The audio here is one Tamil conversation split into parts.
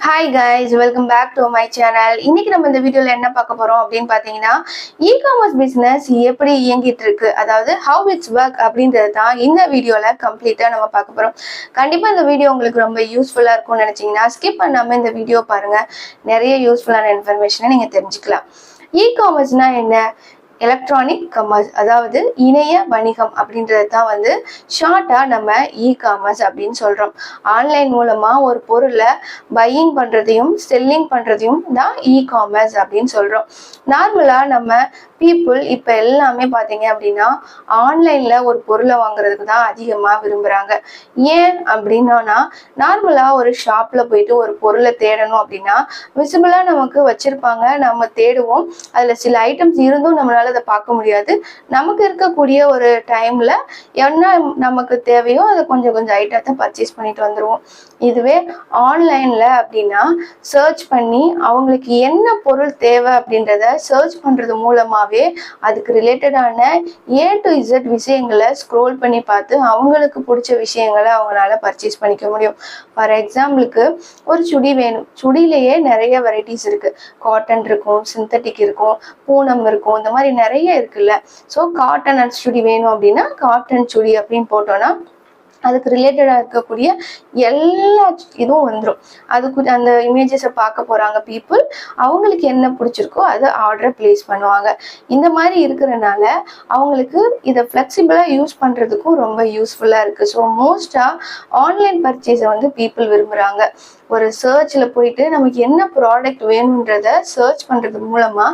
Hi guys, welcome back to my channel. இன்னைக்கு நம்ம இந்த வீடியோல என்ன பார்க்க போறோம் அப்படின்னு பாத்தீங்கன்னா e-commerce business எப்படி இயங்கிட்டு இருக்கு, அதாவது how it's work அப்படின்றது தான் இந்த வீடியோல கம்ப்ளீட்டா நம்ம பார்க்க போறோம். கண்டிப்பா இந்த வீடியோ உங்களுக்கு ரொம்ப யூஸ்ஃபுல்லா இருக்கும்னு நினைச்சீங்கன்னா ஸ்கிப் பண்ணாம இந்த வீடியோ பாருங்க. நிறைய யூஸ்ஃபுல்லான இன்ஃபர்மேஷனை நீங்க தெரிஞ்சுக்கலாம். e-commerceனா என்ன? எலக்ட்ரானிக் கமர்ஸ், அதாவது இணைய வணிகம் அப்படின்றது தான் ஷார்ட்டா நம்ம இ-காமர்ஸ் அப்படின்னு சொல்றோம். ஆன்லைன் மூலமா ஒரு பொருளை பையிங் பண்றதையும் செல்லிங் பண்றதையும் தான் இ-காமர்ஸ் அப்படின்னு சொல்றோம். நார்மலா நம்ம பீப்புள் இப்ப எல்லாமே பாத்தீங்க அப்படின்னா ஆன்லைன்ல ஒரு பொருளை வாங்குறதுக்கு தான் அதிகமா விரும்புறாங்க. ஏன் அப்படின்னா நார்மலா ஒரு ஷாப்ல போயிட்டு ஒரு பொருளை தேடணும் அப்படின்னா விசிபிளா நமக்கு வச்சிருப்பாங்க, நம்ம தேடுவோம். அதுல சில ஐட்டம்ஸ் இருந்தும் நம்மளால அதை பார்க்க முடியாது. நமக்கு இருக்கக்கூடிய ஒரு டைம்ல என்ன நமக்கு தேவையோ அதை கொஞ்சம் கொஞ்சம் ஐட்டத்தை பர்ச்சேஸ் பண்ணிட்டு வந்துருவோம். இதுவே ஆன்லைன்ல அப்படின்னா சர்ச் பண்ணி அவங்களுக்கு என்ன பொருள் தேவை அப்படின்றத சர்ச் பண்றது மூலமாவே அதுக்கு ரிலேட்டடான A to Z விஷயங்களை ஸ்க்ரோல் பண்ணி பார்த்து அவங்களுக்கு பிடிச்ச விஷயங்களை அவங்களால பர்ச்சேஸ் பண்ணிக்க முடியும். ஃபார் எக்ஸாம்பிளுக்கு ஒரு சுடி வேணும், சுடியிலேயே நிறைய வெரைட்டிஸ் இருக்கு. காட்டன் இருக்கும், சிந்தட்டிக் இருக்கும், பூனம் இருக்கும், இந்த மாதிரி நிறைய இருக்குல்ல. ஸோ காட்டன் அண்ட் சுடி வேணும் அப்படின்னா காட்டன் சுடி அப்படின்னு போட்டோம்னா அதுக்கு ரிலேட்டடா இருக்கக்கூடிய எல்லா இதுவும் வந்துடும். அதுக்கு அந்த இமேஜஸை பார்க்க போறாங்க பீப்புள், அவங்களுக்கு என்ன பிடிச்சிருக்கோ அதை ஆர்டரை பிளேஸ் பண்ணுவாங்க. இந்த மாதிரி இருக்கிறனால அவங்களுக்கு இதை ஃபிளெக்சிபிளா யூஸ் பண்றதுக்கும் ரொம்ப யூஸ்ஃபுல்லா இருக்கு. ஸோ மோஸ்டா ஆன்லைன் பர்ச்சேஸை பீப்புள் விரும்புறாங்க. ஒரு சர்ச்ல போயிட்டு நமக்கு என்ன ப்ராடக்ட் வேணும்ன்றத சர்ச் பண்றது மூலமா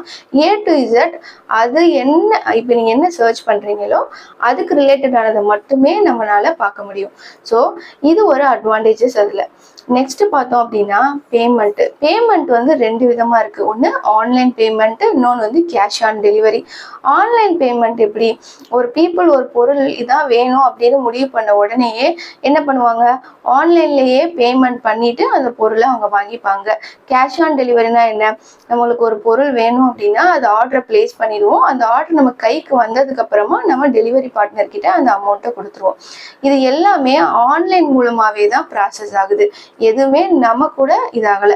A to Z அது என்ன, இப்போ நீங்க என்ன சர்ச் பண்றீங்களோ அதுக்கு ரிலேட்டடானதை மட்டுமே நம்மளால பார்க்க முடியும். ஸோ இது ஒரு அட்வான்டேஜஸ். அதுல நெக்ஸ்ட் பார்த்தோம் அப்படின்னா பேமெண்ட் ரெண்டு விதமா இருக்கு. ஒன்று ஆன்லைன் பேமெண்ட், இன்னொன்று cash on delivery. Online payment எப்படி, ஒரு பீப்புள் ஒரு பொருள் இதான் வேணும் அப்படின்னு முடிவு பண்ண உடனேயே என்ன பண்ணுவாங்க, ஆன்லைன்லயே பேமெண்ட் பண்ணிட்டு அந்த பொருளை அவங்க வாங்கிப்பாங்க. கேஷ் ஆன் டெலிவரினா என்ன, நம்மளுக்கு ஒரு பொருள் வேணும் அப்படின்னா அது ஆர்டரை பிளேஸ் பண்ணிடுவோம். அந்த ஆர்டர் நம்ம கைக்கு வந்ததுக்கு அப்புறமா நம்ம டெலிவரி பார்ட்னர் கிட்ட அந்த அமௌண்ட்டை கொடுத்துருவோம். இது எல்லாமே ஆன்லைன் மூலமாவே தான் ப்ராசஸ் ஆகுது. எதுவுமே நம்ம கூட இதாகல.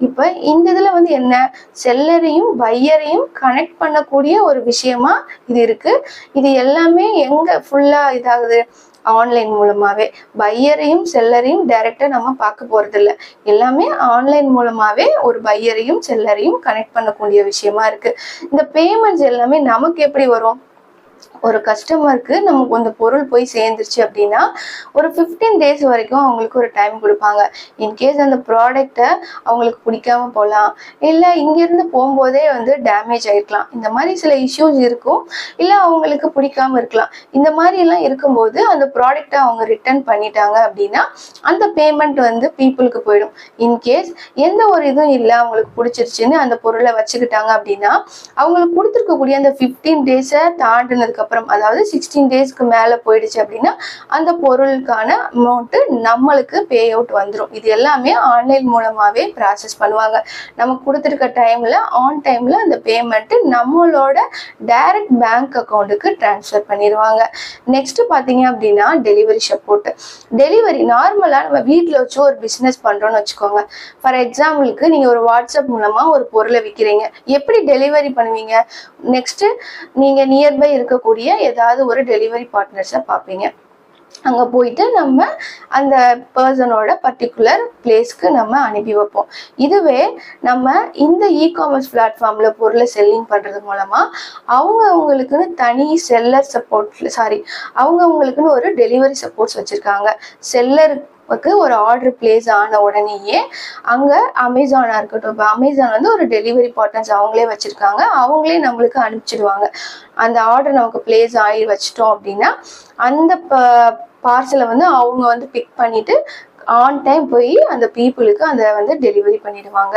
இப்ப இந்த இதுல என்ன, செல்லரையும் பையரையும் கனெக்ட் பண்ணக்கூடிய ஒரு விஷயமா இது இருக்கு. இது எல்லாமே எங்க ஃபுல்லா இதாகுது, ஆன்லைன் மூலமாவே. பையரையும் செல்லரையும் டைரக்டா நம்ம பார்க்க போறது இல்லை. எல்லாமே ஆன்லைன் மூலமாவே ஒரு பையரையும் செல்லரையும் கனெக்ட் பண்ணக்கூடிய விஷயமா இருக்கு. இந்த பேமெண்ட்ஸ் எல்லாமே நமக்கு எப்படி வரும், ஒரு கஸ்டமருக்கு நமக்கு அந்த பொருள் போய் சேர்ந்துருச்சு அப்படின்னா ஒரு 15 days வரைக்கும் அவங்களுக்கு ஒரு டைம் கொடுப்பாங்க. இன்கேஸ் அந்த ப்ராடக்டை அவங்களுக்கு பிடிக்காம போகலாம், இல்லை இங்கேருந்து போகும்போதே டேமேஜ் ஆகிருக்கலாம். இந்த மாதிரி சில இஷ்யூஸ் இருக்கும். இல்லை அவங்களுக்கு பிடிக்காம இருக்கலாம். இந்த மாதிரிலாம் இருக்கும்போது அந்த ப்ராடக்டை அவங்க ரிட்டர்ன் பண்ணிட்டாங்க அப்படின்னா அந்த பேமெண்ட் பீப்புளுக்கு போயிடும். இன்கேஸ் எந்த ஒரு இதுவும் இல்லை, அவங்களுக்கு பிடிச்சிருச்சுன்னு அந்த பொருளை வச்சுக்கிட்டாங்க அப்படின்னா அவங்களுக்கு கொடுத்துருக்கக்கூடிய அந்த 15 days தாண்டினதுக்கு அப்புறம், அதாவது 16 daysக்கு மேல போயிடுச்சு அப்படின்னா அந்த பொருளுக்கான அமௌண்ட் நம்மளுக்கு பே அவுட் வந்துடும். இது எல்லாமே ஆன்லைன் மூலமாவே ப்ராசஸ் பண்ணுவாங்க. நமக்கு கொடுத்துருக்க டைம்ல ஆன் டைம்ல அந்த பேமெண்ட் நம்மளோட டைரக்ட் பேங்க் அக்கௌண்ட்டுக்கு டிரான்ஸ்ஃபர் பண்ணிடுவாங்க. நெக்ஸ்ட் பாத்தீங்க அப்படின்னா டெலிவரி சப்போர்ட். டெலிவரி நார்மலா நம்ம வீட்டில் வச்சு ஒரு பிசினஸ் பண்றோம்னு வச்சுக்கோங்க. ஃபார் எக்ஸாம்பிளுக்கு நீங்க ஒரு வாட்ஸ்அப் மூலமா ஒரு பொருளை விற்கிறீங்க, எப்படி டெலிவரி பண்ணுவீங்க? நெக்ஸ்ட் நீங்க நியர்பை இருக்கக்கூடிய ஏதாவது ஒரு டெலிவரி பார்ட்னர்ஸை பார்ப்பீங்க. அங்க போயிட்டு நம்ம அந்த பர்சனோட பர்டிகுலர் பிளேஸ்க்கு நம்ம அனுப்பி வைப்போம். இதுவே நம்ம இந்த இ-காமர்ஸ் பிளாட்ஃபார்ம்ல பொருளை செல்லிங் பண்றது மூலமா அவங்களுக்குன்னு தனி செல்லர் சப்போர்ட், அவங்களுக்குன்னு ஒரு டெலிவரி சப்போர்ட்ஸ் வச்சிருக்காங்க. செல்லருக்கு ஒரு ஆர்டர் பிளேஸ் ஆன உடனேயே அங்க அமேசானா இருக்கட்டும், இப்போ அமேசான் ஒரு டெலிவரி பார்ட்னர்ஸ் அவங்களே வச்சிருக்காங்க, அவங்களே நம்மளுக்கு அனுப்பிச்சிடுவாங்க. அந்த ஆர்டர் நமக்கு பிளேஸ் ஆகி வச்சிட்டோம் அப்படின்னா அந்த பார்சலை அவங்க பிக் பண்ணிட்டு ஆன் டைம் போய் அந்த பீப்புளுக்கு அதை டெலிவரி பண்ணிடுவாங்க.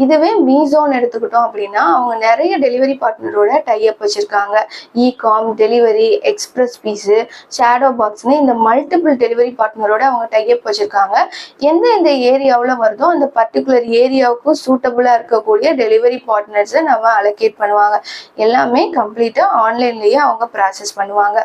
இதுவே மீசோன்னு எடுத்துக்கிட்டோம் அப்படின்னா அவங்க நிறைய டெலிவரி பார்ட்னரோட டைஅப் வச்சிருக்காங்க. இகாம், டெலிவரி, எக்ஸ்பிரஸ் பீஸு, ஷேடோ பாக்ஸ்னு இந்த மல்டிபிள் டெலிவரி பார்ட்னரோட அவங்க டைஅப் வச்சிருக்காங்க. எந்த ஏரியாவில் வருதோ அந்த பர்டிகுலர் ஏரியாவுக்கும் சூட்டபுளா இருக்கக்கூடிய டெலிவரி பார்ட்னர்ஸை நம்ம அலோகேட் பண்ணுவாங்க. எல்லாமே கம்ப்ளீட்டா ஆன்லைன்லயே அவங்க ப்ராசஸ் பண்ணுவாங்க.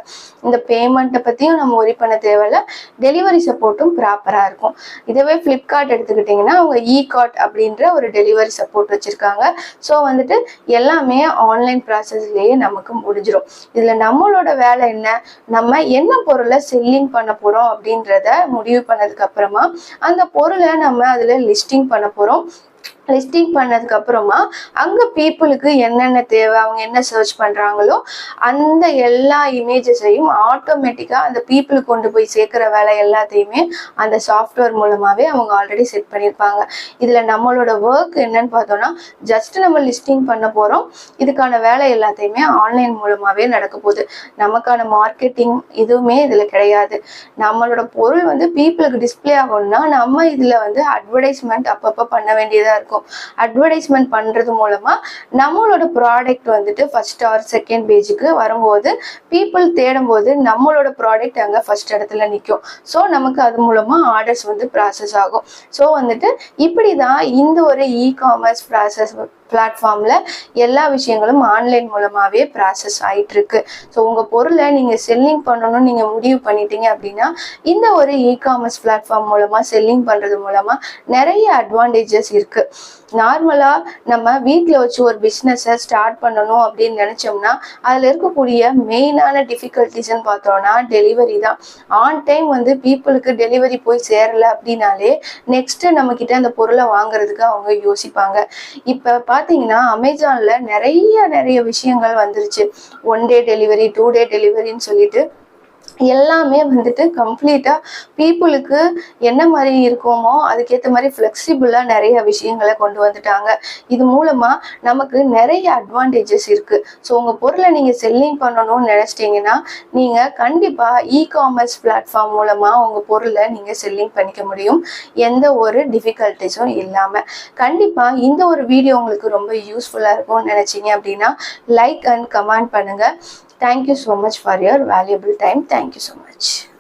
இந்த பேமெண்ட்டை பத்தியும் நம்ம ஒரி பண்ண தேவையில்ல, டெலிவரி சப்போர்ட்டும் ப்ராப்பரா இருக்கும். இருக்கும். இதுவே ஃப்ளிப்கார்ட் எடுத்துக்கிட்டிங்கன்னா அவங்க இகார்ட் அப்படின்ற ஒரு டெலிவரி சப்போர்ட் வச்சுருக்காங்க. ஸோ வந்துட்டு எல்லாமே ஆன்லைன் ப்ராசஸ்லேயே நமக்கு முடிஞ்சிடும். இதில் நம்மளோட வேலை என்ன, நம்ம என்ன பொருளை செல்லிங் பண்ண போகிறோம் அப்படின்றத முடிவு பண்ணதுக்கு அப்புறமா அந்த பொருளை நம்ம அதில் லிஸ்டிங் பண்ண போகிறோம். லிஸ்டிங் பண்ணதுக்கு அப்புறமா அங்க பீப்புளுக்கு என்னென்ன தேவை, அவங்க என்ன சர்ச் பண்றாங்களோ அந்த எல்லா இமேஜஸையும் ஆட்டோமேட்டிக்கா அந்த பீப்புளுக்கு கொண்டு போய் சேர்க்கிற வேலை எல்லாத்தையுமே அந்த சாஃப்ட்வேர் மூலமாவே அவங்க ஆல்ரெடி செட் பண்ணியிருப்பாங்க. இதுல நம்மளோட ஒர்க் என்னன்னு பார்த்தோம்னா ஜஸ்ட் நம்ம லிஸ்டிங் பண்ண போறோம். இதுக்கான வேலை எல்லாத்தையுமே ஆன்லைன் மூலமாவே நடக்க போகுது. நமக்கான மார்க்கெட்டிங் எதுவுமே இதுல கிடையாது. நம்மளோட பொருள் வந்து பீப்புளுக்கு டிஸ்பிளே ஆகணும்னா நம்ம இதுல வந்து அட்வர்டைஸ்மெண்ட் அப்பப்போ பண்ண வேண்டியதா இருக்கும். அட்வர்டைஸ்மெண்ட் பண்றது மூலமா நம்மளோட ப்ராடக்ட் வந்துட்டு ஃபர்ஸ்ட் ஆர் செகண்ட் பேஜுக்கு வரும்போது பீப்புள் தேடும் போது நம்மளோட ப்ராடக்ட் அங்க ஃபர்ஸ்ட் இடத்துல நிற்கும். ஸோ நமக்கு அது மூலமா ஆர்டர்ஸ் வந்து ப்ராசஸ் ஆகும். ஸோ வந்துட்டு இப்படிதான் இந்த ஒரு இ-காமர்ஸ் ப்ராசஸ் பிளாட்ஃபார்ம்ல எல்லா விஷயங்களும் ஆன்லைன் மூலமாவே ப்ராசஸ் ஆயிட்டு இருக்கு. ஸோ உங்க பொருளை நீங்க செல்லிங் பண்ணணும்னு நீங்க முடிவு பண்ணிட்டீங்க அப்படின்னா இந்த ஒரு இ-காமர்ஸ் பிளாட்ஃபார்ம் மூலமா செல்லிங் பண்றது மூலமா நிறைய அட்வான்டேஜஸ் இருக்கு. நார்மலா நம்ம வீட்டில் வச்சு ஒரு பிஸ்னஸை ஸ்டார்ட் பண்ணணும் அப்படின்னு நினைச்சோம்னா அதுல இருக்கக்கூடிய மெயினான டிஃபிகல்ட்டிஸ்ன்னு பார்த்தோம்னா டெலிவரி தான். ஆன் டைம் வந்து பீப்புளுக்கு டெலிவரி போய் சேரல அப்படின்னாலே நெக்ஸ்ட் நம்ம கிட்ட அந்த பொருளை வாங்குறதுக்கு அவங்க யோசிப்பாங்க. இப்ப பாத்தீங்கன்னா அமேசான்ல நிறைய விஷயங்கள் வந்துருச்சு. 1 day டெலிவரி, 2 day டெலிவரின்னு சொல்லிட்டு எல்லாமே வந்துட்டு கம்ப்ளீட்டா பீப்புளுக்கு என்ன மாதிரி இருக்குமோ அதுக்கேற்ற மாதிரி ஃப்ளெக்சிபிளா நிறைய விஷயங்களை கொண்டு வந்துட்டாங்க. இது மூலமா நமக்கு நிறைய அட்வான்டேஜஸ் இருக்கு. ஸோ உங்க பொருளை நீங்க செல்லிங் பண்ணணும்னு நினைச்சிட்டீங்கன்னா நீங்க கண்டிப்பா இ-காமர்ஸ் பிளாட்ஃபார்ம் மூலமா உங்க பொருளை நீங்க செல்லிங் பண்ணிக்க முடியும், எந்த ஒரு டிஃபிகல்ட்டிஸும் இல்லாம. கண்டிப்பா இந்த ஒரு வீடியோ உங்களுக்கு ரொம்ப யூஸ்ஃபுல்லா இருக்கும்னு நினைச்சீங்க அப்படின்னா லைக் அண்ட் கமெண்ட் பண்ணுங்க. Thank you so much for your valuable time. Thank you so much.